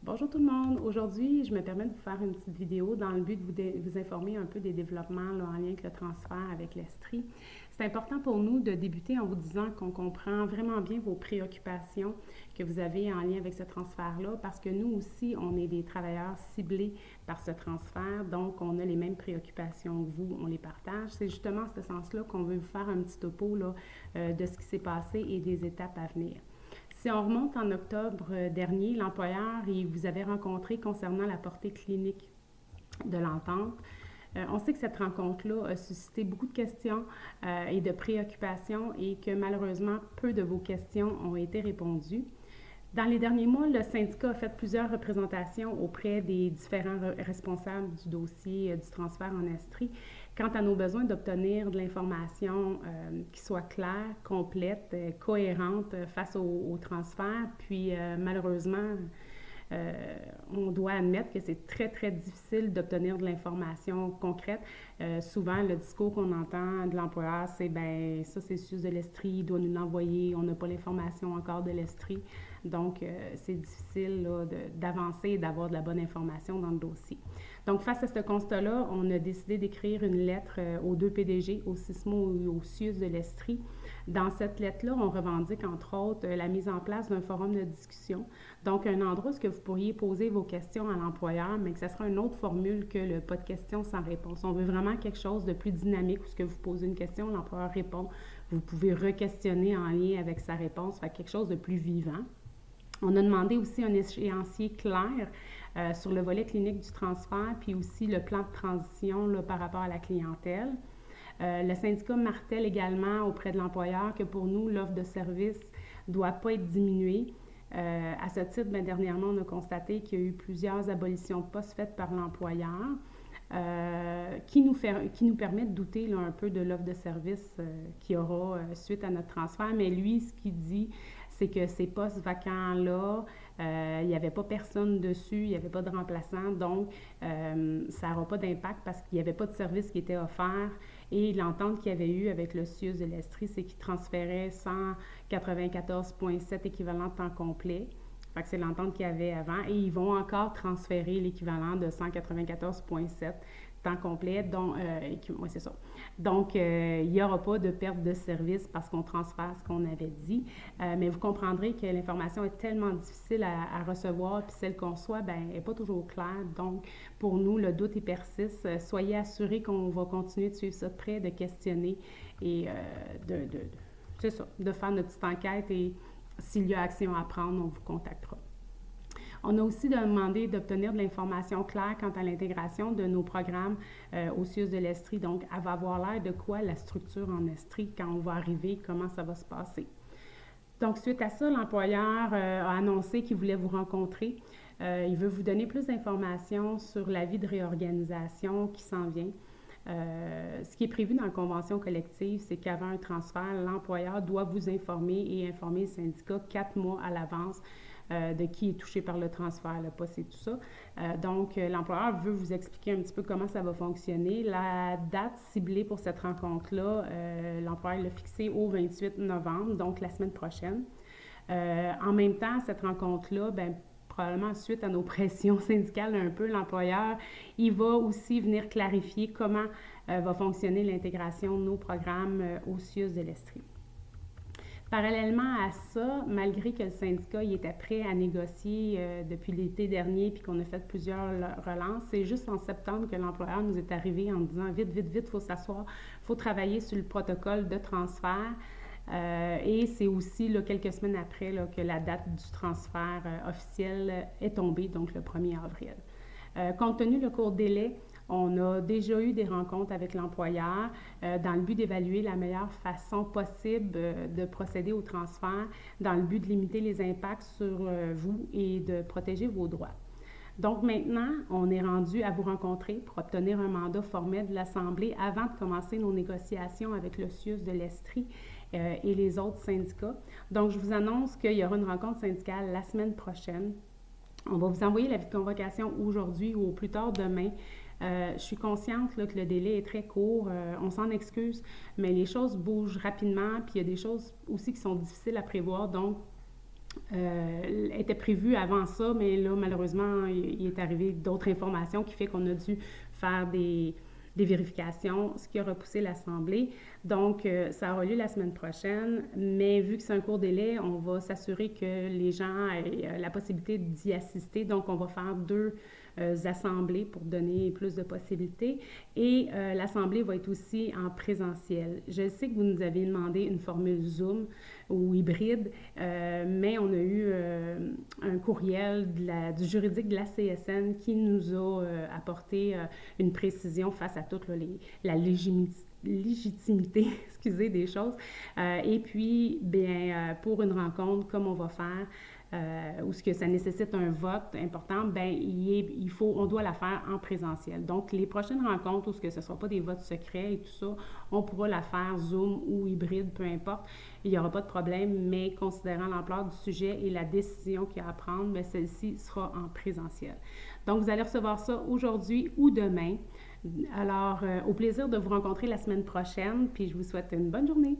Bonjour tout le monde. Aujourd'hui, je me permets de vous faire une petite vidéo dans le but de vous informer un peu des développements là, en lien avec le transfert avec l'Estrie. C'est important pour nous de débuter en vous disant qu'on comprend vraiment bien vos préoccupations que vous avez en lien avec ce transfert-là parce que nous aussi, on est des travailleurs ciblés par ce transfert, donc on a les mêmes préoccupations que vous, on les partage. C'est justement en ce sens-là qu'on veut vous faire un petit topo là, de ce qui s'est passé et des étapes à venir. Si on remonte en octobre dernier, l'employeur, il vous avait rencontré concernant la portée clinique de l'entente. On sait que cette rencontre-là a suscité beaucoup de questions et de préoccupations et que malheureusement, peu de vos questions ont été répondues. Dans les derniers mois, le syndicat a fait plusieurs représentations auprès des différents responsables du dossier du transfert en Estrie quant à nos besoins d'obtenir de l'information qui soit claire, complète, cohérente face au transfert. Puis malheureusement, on doit admettre que c'est très, très difficile d'obtenir de l'information concrète. Souvent, le discours qu'on entend de l'employeur, c'est ben ça, c'est SUS de l'Estrie, il doit nous l'envoyer, on n'a pas l'information encore de l'Estrie. Donc, c'est difficile là, d'avancer et d'avoir de la bonne information dans le dossier. Donc, face à ce constat-là, on a décidé d'écrire une lettre aux deux PDG, au SISMO et au SUS de l'Estrie. Dans cette lettre-là, on revendique, entre autres, la mise en place d'un forum de discussion. Donc, un endroit où vous pourriez poser vos questions à l'employeur, mais que ce sera une autre formule que le pas de questions sans réponse. On veut vraiment quelque chose de plus dynamique où vous posez une question, l'employeur répond. Vous pouvez re-questionner en lien avec sa réponse, fait quelque chose de plus vivant. On a demandé aussi un échéancier clair sur le volet clinique du transfert, puis aussi le plan de transition là, par rapport à la clientèle. Le syndicat martèle également auprès de l'employeur que pour nous, l'offre de service ne doit pas être diminuée. À ce titre, bien, dernièrement, on a constaté qu'il y a eu plusieurs abolitions de postes faites par l'employeur qui nous permet de douter là, un peu de l'offre de service qu'il y aura suite à notre transfert. Mais lui, ce qu'il dit, c'est que ces postes vacants-là, il n'y avait pas personne dessus, il n'y avait pas de remplaçant, donc ça n'aura pas d'impact parce qu'il n'y avait pas de service qui était offert. Et l'entente qu'il y avait eu avec le CIUS de l'Estrie, c'est qu'il transférait 194,7 équivalents temps complet. Fait que c'est l'entente qu'il y avait avant. Et ils vont encore transférer l'équivalent de 194,7 temps complet. Donc, ouais, c'est ça. Donc, il n'y aura pas de perte de service parce qu'on transfère ce qu'on avait dit. Mais vous comprendrez que l'information est tellement difficile à recevoir, puis celle qu'on soit, ben, n'est pas toujours claire. Donc, pour nous, le doute y persiste. Soyez assurés qu'on va continuer de suivre ça de près, de questionner et c'est ça, de faire notre petite enquête et s'il y a action à prendre, on vous contactera. On a aussi demandé d'obtenir de l'information claire quant à l'intégration de nos programmes au CIUS de l'Estrie. Donc, elle va avoir l'air de quoi la structure en Estrie quand on va arriver, comment ça va se passer. Donc, suite à ça, l'employeur a annoncé qu'il voulait vous rencontrer. Il veut vous donner plus d'informations sur l'avis de réorganisation qui s'en vient. Ce qui est prévu dans la convention collective, c'est qu'avant un transfert, l'employeur doit vous informer et informer le syndicat 4 mois à l'avance de qui est touché par le transfert, le poste et tout ça. Donc, l'employeur veut vous expliquer un petit peu comment ça va fonctionner. La date ciblée pour cette rencontre-là, l'employeur l'a fixée au 28 novembre, donc la semaine prochaine. En même temps, cette rencontre-là, bien, probablement suite à nos pressions syndicales un peu, l'employeur, il va aussi venir clarifier comment va fonctionner l'intégration de nos programmes au CIUS de l'Estrie. Parallèlement à ça, malgré que le syndicat il était prêt à négocier depuis l'été dernier puis qu'on a fait plusieurs relances, c'est juste en septembre que l'employeur nous est arrivé en disant vite, vite, vite, il faut s'asseoir, il faut travailler sur le protocole de transfert. Et c'est aussi là, quelques semaines après là, que la date du transfert officiel est tombée, donc le 1er avril. Compte tenu du court délai, on a déjà eu des rencontres avec l'employeur dans le but d'évaluer la meilleure façon possible de procéder au transfert dans le but de limiter les impacts sur vous et de protéger vos droits. Donc maintenant, on est rendu à vous rencontrer pour obtenir un mandat formel de l'Assemblée avant de commencer nos négociations avec le CIUS de l'Estrie et les autres syndicats. Donc, je vous annonce qu'il y aura une rencontre syndicale la semaine prochaine. On va vous envoyer l'avis de convocation aujourd'hui ou au plus tard demain. Je suis consciente là, que le délai est très court, on s'en excuse, mais les choses bougent rapidement, puis il y a des choses aussi qui sont difficiles à prévoir, donc était prévu avant ça, mais là, malheureusement, il est arrivé d'autres informations qui fait qu'on a dû faire des vérifications, ce qui a repoussé l'Assemblée. Donc, ça aura lieu la semaine prochaine, mais vu que c'est un court délai, on va s'assurer que les gens aient la possibilité d'y assister. Donc, on va faire deux assemblées pour donner plus de possibilités. Et l'assemblée va être aussi en présentiel. Je sais que vous nous avez demandé une formule Zoom ou hybride, mais on a eu un courriel du juridique de la CSN qui nous a apporté une précision face à toute la légitimité excusez, des choses. Et puis, bien, pour une rencontre comme on va faire, ou ce que ça nécessite un vote important, ben on doit la faire en présentiel. Donc, les prochaines rencontres où ce ne sera pas des votes secrets et tout ça, on pourra la faire Zoom ou hybride, peu importe. Il n'y aura pas de problème, mais considérant l'ampleur du sujet et la décision qu'il y a à prendre, bien, celle-ci sera en présentiel. Donc, vous allez recevoir ça aujourd'hui ou demain. Alors, au plaisir de vous rencontrer la semaine prochaine, puis je vous souhaite une bonne journée.